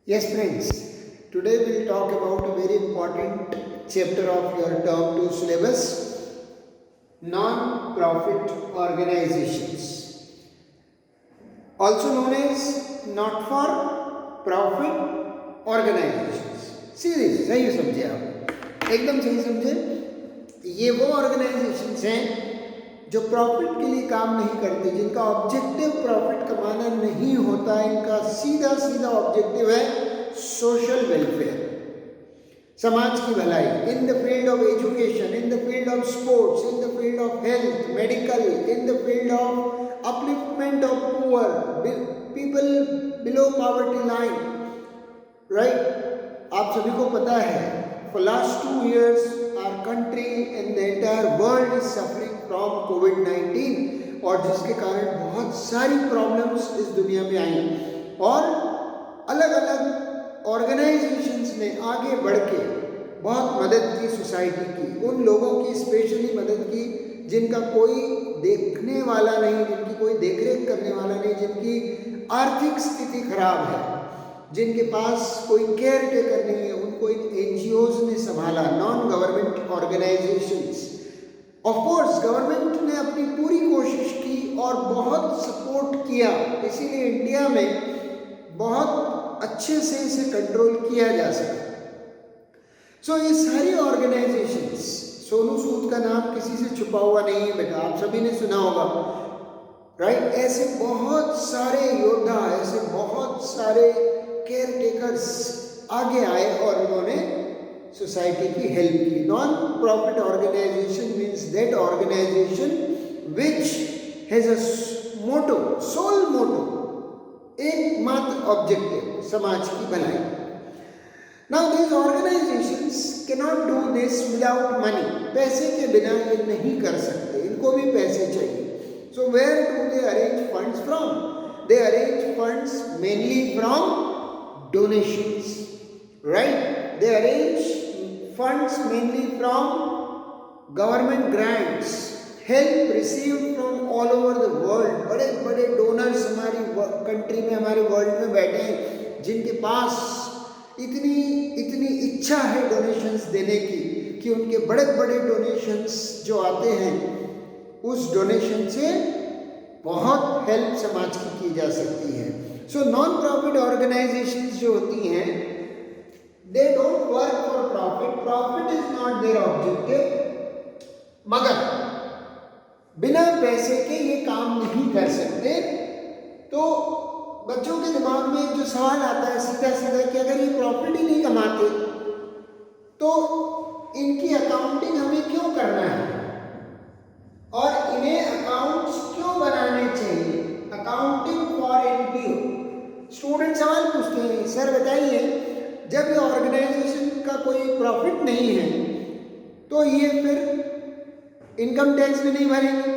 Yes, friends. Today we'll talk about a very important chapter of your term 2 syllabus, non-profit organizations, also known as not-for-profit organizations. See this, सही समझे आप, एकदम सही समझे। ये वो ऑर्गेनाइजेशंस हैं जो प्रॉफिट के लिए काम नहीं करते, जिनका ऑब्जेक्टिव प्रॉफिट कमाना नहीं होता, इनका सीधा सीधा ऑब्जेक्टिव है सोशल वेलफेयर, समाज की भलाई, in the field of education, in the field of sports, in the field of health, medical, in the field of upliftment of poor people below poverty line, right. आप सभी को पता है for last 2 years our country and the entire world is suffering from COVID-19, और जिसके कारण बहुत सारी प्रॉब्लम्स इस दुनिया में आई, और अलग अलग ऑर्गेनाइजेशंस ने आगे बढ़ के बहुत मदद की सोसाइटी की, उन लोगों की स्पेशली मदद की जिनका कोई देखने वाला नहीं, जिनकी कोई देखरेख करने वाला नहीं, जिनकी आर्थिक स्थिति खराब है, जिनके पास कोई केयर टेकर नहीं है, उनको इन NGOs ने संभाला, non government organisations. Of course government ने अपनी पूरी कोशिश की और बहुत सपोर्ट किया, इसीलिए इंडिया में बहुत अच्छे से इसे कंट्रोल किया जा सका। सो ये सारी ऑर्गेनाइजेशंस, सोनू सूद का नाम किसी से छुपा हुआ नहीं है बेटा, आप सभी ने सुना होगा, राइट। ऐसे बहुत सारे योद्धा, ऐसे बहुत सारे केयर टेकर्स आगे आए और उन्होंने सोसाइटी की हेल्प की। Non profit organisation means that organisation which has a motto, sole motto, एकमात्र ऑब्जेक्टिव समाज की भलाई। Now these organisations can not do this without money, पैसे के बिना ये नहीं कर सकते, इनको भी पैसे चाहिए। So where do they arrange funds from? They arrange funds mainly from donations, right? They arrange funds mainly from government grants, help received from all over the world. बड़े बड़े डोनर्स हमारी कंट्री में, हमारे वर्ल्ड में बैठे हैं, जिनके पास इतनी इच्छा है डोनेशंस देने की कि उनके बड़े बड़े डोनेशंस जो आते हैं, उस डोनेशन से बहुत हेल्प समाज की जा सकती है। सो नॉन प्रॉफिट ऑर्गेनाइजेशंस जो होती हैं, they don't work for profit, profit is not there objective, मगर बिना पैसे के ये काम नहीं कर सकते। तो बच्चों के दिमाग में जो सवाल आता है सीधा सीधा कि अगर ये प्रॉफिट ही नहीं कमाते तो इनकी अकाउंटिंग हमें क्यों करना है और इन्हें अकाउंट्स क्यों बनाने चाहिए, अकाउंटिंग फॉर NPO। स्टूडेंट सवाल पूछते हैं, सर बताइए जब ये ऑर्गेनाइजेशन का कोई प्रॉफिट नहीं है तो ये फिर इनकम टैक्स भी नहीं भरेंगे,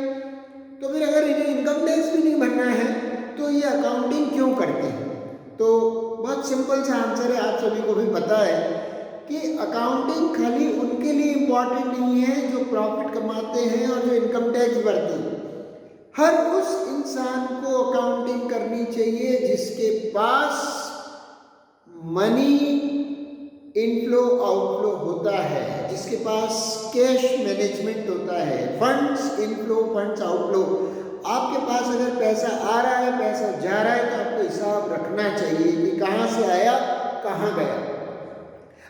तो फिर अगर इन्हें इनकम टैक्स भी नहीं भरना है तो ये अकाउंटिंग क्यों करते हैं? तो बहुत सिंपल सा आंसर है, आप सभी को भी पता है कि अकाउंटिंग खाली उनके लिए इम्पॉर्टेंट नहीं है जो प्रॉफिट कमाते हैं और जो इनकम टैक्स भरते हैं। हर उस इंसान को अकाउंटिंग करनी चाहिए जिसके पास मनी इनफ्लो आउटफ्लो होता है, जिसके पास कैश मैनेजमेंट होता है, फंड्स इनफ्लो फंड्स आउटफ्लो। आपके पास अगर पैसा आ रहा है, पैसा जा रहा है, तो आपको हिसाब रखना चाहिए कि कहाँ से आया कहाँ गया।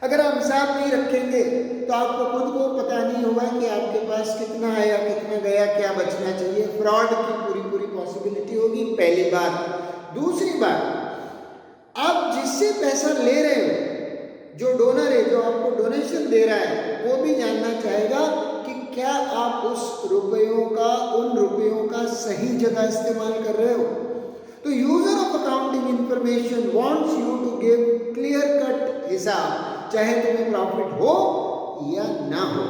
अगर आप हिसाब नहीं रखेंगे तो आपको खुद को पता नहीं होगा कि आपके पास कितना आया कितना गया, क्या बचना चाहिए, फ्रॉड की पूरी पॉसिबिलिटी होगी, पहली बात। दूसरी बात, आप जिससे पैसा ले रहे हो, जो डोनर है, जो आपको डोनेशन दे रहा है, वो भी जानना चाहेगा कि क्या आप उस रुपयों का, उन रुपयों का सही जगह इस्तेमाल कर रहे हो। तो user of accounting information wants you to give clear cut हिसाब, चाहे तुम्हें प्रॉफिट हो या ना हो।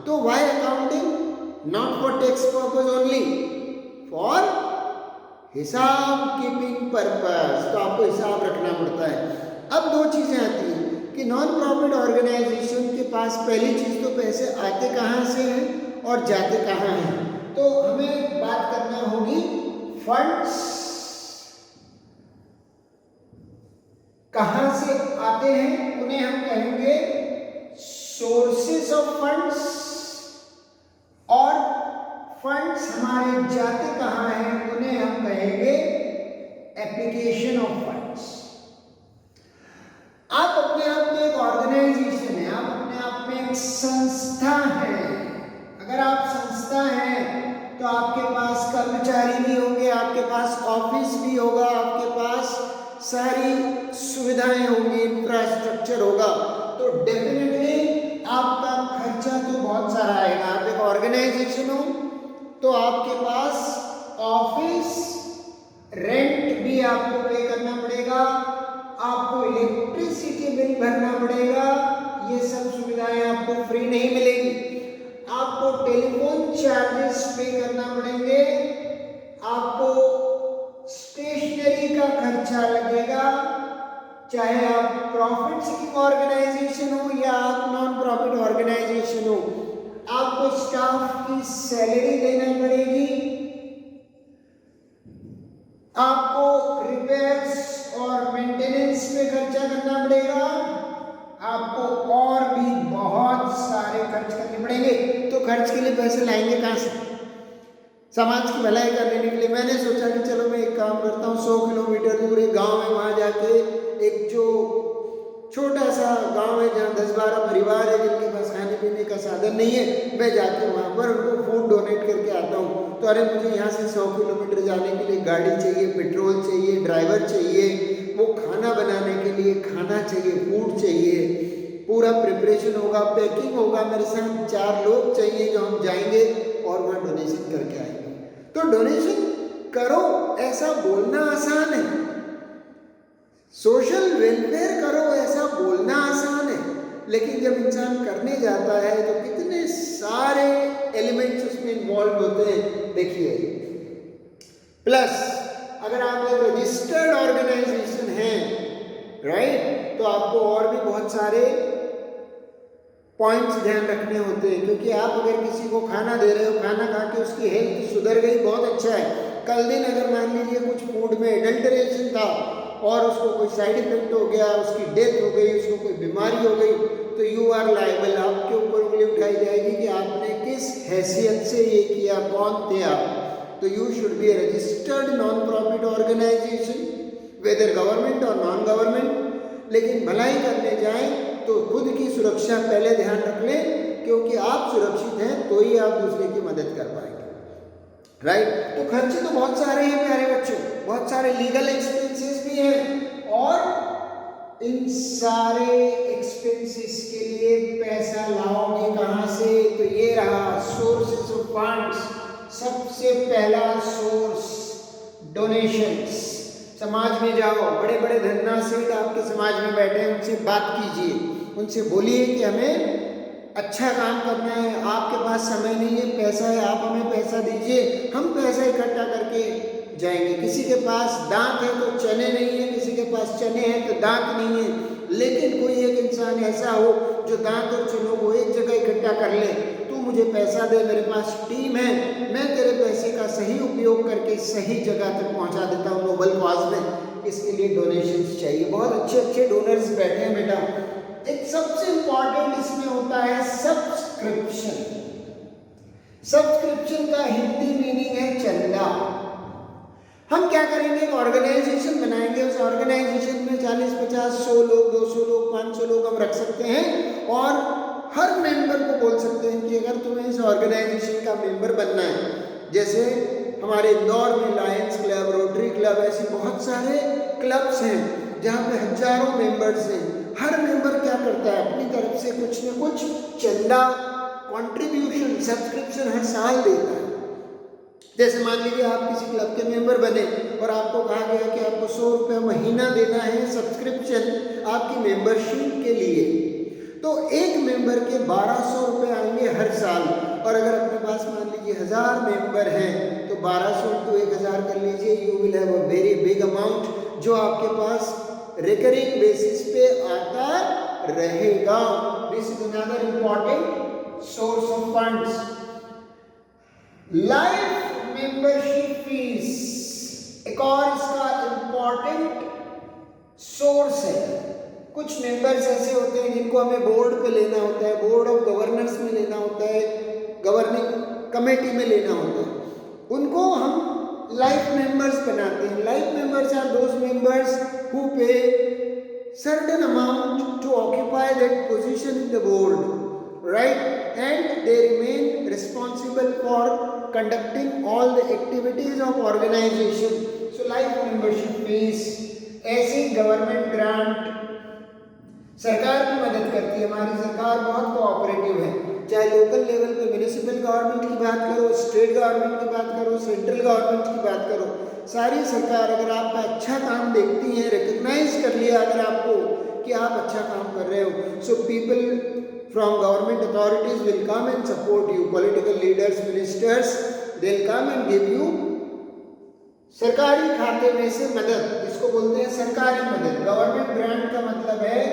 तो why accounting? Not for tax purpose only, for हिसाब कीपिंग पर्पस। तो आपको हिसाब रखना पड़ता है। अब दो चीजें आती हैं कि नॉन प्रॉफिट ऑर्गेनाइजेशन के पास पहली चीज तो पैसे आते कहाँ से हैं और जाते कहाँ हैं। तो हमें बात करना होगी फंड्स कहाँ से आते हैं उन्हें हम कहेंगे सोर्सेस ऑफ फंड्स, और फंड्स हमारे जाते कहाँ हैं उन्हें हम कहेंगे एप्लीकेशन ऑफ फंड्स। आप अपने आप में एक ऑर्गेनाइजेशन है, आप अपने आप में एक संस्था है। अगर आप संस्था हैं तो आपके पास कर्मचारी भी होंगे, आपके पास ऑफिस भी होगा, आपके पास सारी सुविधाएं होंगी, इंफ्रास्ट्रक्चर होगा, तो डेफिनेटली आपका खर्चा तो बहुत सारा आएगा। आप एक ऑर्गेनाइजेशन हो तो आपके पास ऑफिस रेंट भी आपको पे करना पड़ेगा, आपको इलेक्ट्रिसिटी बिल भरना पड़ेगा, ये सब सुविधाएं आपको फ्री नहीं मिलेगी। आपको टेलीफोन चार्जेस पे करना पड़ेंगे, आपको स्टेशनरी का खर्चा लगेगा, चाहे आप प्रॉफिट सीकिंग ऑर्गेनाइजेशन हो या आप नॉन प्रॉफिट ऑर्गेनाइजेशन हो, आपको स्टाफ की सैलरी देना पड़ेगी, आपको रिपेयर्स और मेंटेनेंस पे खर्चा करना पड़ेगा, आपको और भी बहुत सारे खर्च करने पड़ेंगे। तो खर्च के लिए पैसे लाएंगे कहाँ से? समाज की भलाई करने के लिए मैंने सोचा कि चलो मैं एक काम करता हूँ, 100 किलोमीटर दूर एक गांव है, वहाँ जाके एक जो छोटा सा गांव है जहाँ 10-12 परिवार है जिनके पास खाने पीने का साधन नहीं है, मैं जाके वहाँ पर उनको फूड डोनेट करके आता हूँ। तो अरे मुझे यहाँ से 100 किलोमीटर जाने के लिए गाड़ी चाहिए, पेट्रोल चाहिए, ड्राइवर चाहिए, वो खाना बनाने के लिए खाना चाहिए, फूड चाहिए, पूरा प्रिपरेशन होगा, पैकिंग होगा, मेरे साथ 4 लोग चाहिए जो हम जाएंगे और वहाँ डोनेशन करके आएंगे। तो डोनेशन करो ऐसा बोलना आसान है, सोशल वेलफेयर करो ऐसा बोलना आसान है, लेकिन जब इंसान करने जाता है तो कितने सारे एलिमेंट्स उसमें इन्वॉल्व होते हैं। देखिए, प्लस अगर आप एक रजिस्टर्ड ऑर्गेनाइजेशन है, राइट, तो आपको और भी बहुत सारे पॉइंट्स ध्यान रखने होते हैं, क्योंकि आप अगर किसी को खाना दे रहे हो, खाना खा के उसकी हेल्थ सुधर गई, बहुत अच्छा है। कल दिन अगर मान लीजिए कुछ फूड में एडल्टरेशन था और उसको कोई साइड इफेक्ट हो गया, उसकी डेथ हो गई, उसको कोई बीमारी हो गई, तो यू आर लायबल, आपके ऊपर उंगली उठाई जाएगी कि आपने किस हैसियत से ये किया, कौन थे आप। तो you should be a registered non profit organisation, whether government और नॉन गवर्नमेंट। लेकिन भलाई करने जाएं तो खुद की सुरक्षा पहले ध्यान रख लें, क्योंकि आप सुरक्षित हैं तो ही आप दूसरे की मदद कर पाएंगे, राइट। तो खर्चे तो बहुत सारे हैं प्यारे बच्चों, बहुत सारे लीगल एक्सपेंसेस भी हैं, और इन सारे एक्सपेंसेस के लिए पैसा लाओगे कहाँ से? तो ये रहा सोर्सेस ऑफ फंड्स। सबसे पहला सोर्स डोनेशंस। समाज में जाओ, बड़े बड़े धन्ना सेठ आपके समाज में बैठे हैं, उनसे बात कीजिए, उनसे बोलिए कि हमें अच्छा काम करना है, आपके पास समय नहीं है, पैसा है, आप हमें पैसा दीजिए, हम पैसा इकट्ठा करके जाएंगे। किसी के पास दांत है तो चने नहीं है, किसी के पास चने हैं तो दांत नहीं है, लेकिन कोई एक इंसान ऐसा हो जो दांत और चनों को एक जगह इकट्ठा कर ले, तू मुझे पैसा दे, मेरे पास टीम है, मैं तेरे पैसे का सही उपयोग करके सही जगह तक पहुंचा देता हूँ नोबल कॉज में। इसके लिए डोनेशंस चाहिए। बहुत अच्छे अच्छे डोनर्स बैठे हैं बेटा। एक सबसे इंपॉर्टेंट इसमें होता है सब्सक्रिप्शन। सब्सक्रिप्शन का हिंदी मीनिंग है चंदा। हम क्या करेंगे, एक ऑर्गेनाइजेशन बनाएंगे, उस ऑर्गेनाइजेशन में 40, 50, 100 लोग, 200 लोग, 500 लोग हम रख सकते हैं, और हर मेंबर को बोल सकते हैं कि अगर तुम्हें इस ऑर्गेनाइजेशन का मेंबर बनना है, जैसे हमारे इंदौर में लायंस क्लब, रोटरी क्लब, ऐसे बहुत सारे क्लब्स हैं जहाँ पे हजारों मेंबर्स हैं। हर मेंबर क्या करता है, अपनी तरफ से कुछ न कुछ चंदा, कंट्रीब्यूशन, सब्सक्रिप्शन हर साल देता है। जैसे मान लीजिए आप किसी क्लब के मेंबर बने और आपको कहा गया कि आपको 100 रुपये महीना देना है सब्सक्रिप्शन आपकी मेंबरशिप के लिए, तो एक मेंबर के 1200 रुपये आएंगे हर साल। और अगर अपने पास मान लीजिए 1000 मेंबर हैं तो 1200 × 1000 कर लीजिए, you will have a very big amount जो आपके पास रिकरिंग बेसिस पे आता रहेगा। This is another important source of funds. Life membership fees एक और इसका इंपॉर्टेंट सोर्स है। कुछ मेंबर्स ऐसे होते हैं जिनको हमें बोर्ड पे लेना होता है, बोर्ड ऑफ गवर्नर्स में लेना होता है, गवर्निंग कमेटी में लेना होता है, उनको हम लाइफ मेंबर्स बनाते हैं। Life members are those members who pay certain amount to occupy that position in the board, right? And they remain responsible for conducting all the activities of organization. So life membership fees, ऐसी government grant सरकार की मदद करती है। हमारी सरकार बहुत cooperative है, चाहे लोकल लेवल पे म्यूनिसिपल गवर्नमेंट की बात करो, स्टेट गवर्नमेंट की बात करो, सेंट्रल गवर्नमेंट की बात करो, सारी सरकार अगर आपका अच्छा काम देखती है, रिकग्नाइज कर लिया अगर आपको कि आप अच्छा काम कर रहे हो, so people from government authorities will come and support you, political leaders, ministers, they will come and give you सरकारी खाते में से मदद, इसको बोलते हैं सरकारी मदद। गवर्नमेंट ग्रांट का मतलब है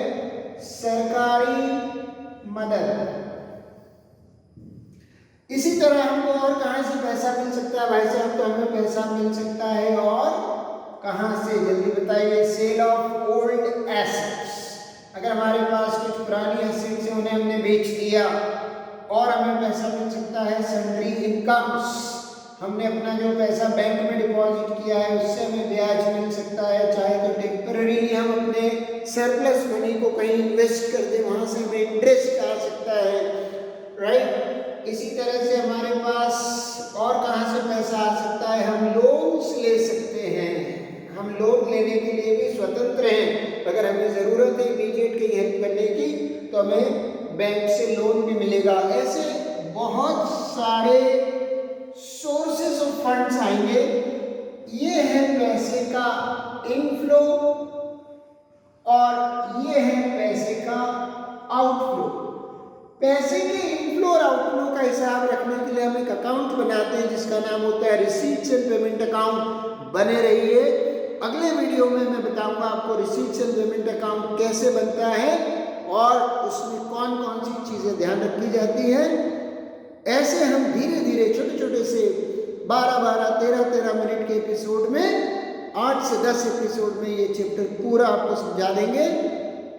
सरकारी मदद। इसी तरह हमको और कहां से पैसा मिल सकता है भाई साहब? तो हमें पैसा मिल सकता है और कहां से, जल्दी बताइए। सेल ऑफ ओल्ड एसेट्स, अगर हमारे पास कुछ पुरानी एसेट्स हैं उन्हें हमने बेच दिया और हमें पैसा मिल सकता है। सन्ड्री इनकम्स, हमने अपना जो पैसा बैंक में डिपॉजिट किया है उससे हमें ब्याज मिल सकता है, चाहे तो टेम्पररीली हम अपने सरप्लस मनी को कहीं इन्वेस्ट कर दें, वहां से हमें इंटरेस्ट आ सकता है, राइट। इसी तरह से हमारे पास और कहां से पैसा आ सकता है? हम लोन्स ले सकते हैं, हम लोन लेने के लिए भी स्वतंत्र हैं। अगर हमें ज़रूरत है इमीडिएट कहीं हेल्प करने की तो हमें बैंक से लोन भी मिलेगा। ऐसे बहुत सारे सोर्सेस ऑफ फंड्स आएंगे। ये है पैसे का इनफ्लो और ये है पैसे का आउटफ्लो। पैसे के इनफ्लो और आउटफ्लो का हिसाब रखने के लिए हम एक अकाउंट बनाते हैं जिसका नाम होता है रिसीट्स एंड पेमेंट अकाउंट। बने रहिए, अगले वीडियो में मैं बताऊंगा आपको रिसीट्स एंड पेमेंट अकाउंट कैसे बनता है और उसमें कौन कौन सी चीज़ें ध्यान रखी जाती है। ऐसे हम धीरे धीरे छोटे छोटे से 12-12, 13-13 मिनट के एपिसोड में 8 से 10 एपिसोड में ये चैप्टर पूरा आपको समझा देंगे।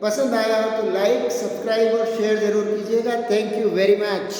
पसंद आया हो तो लाइक, सब्सक्राइब और शेयर जरूर कीजिएगा। Thank you very much.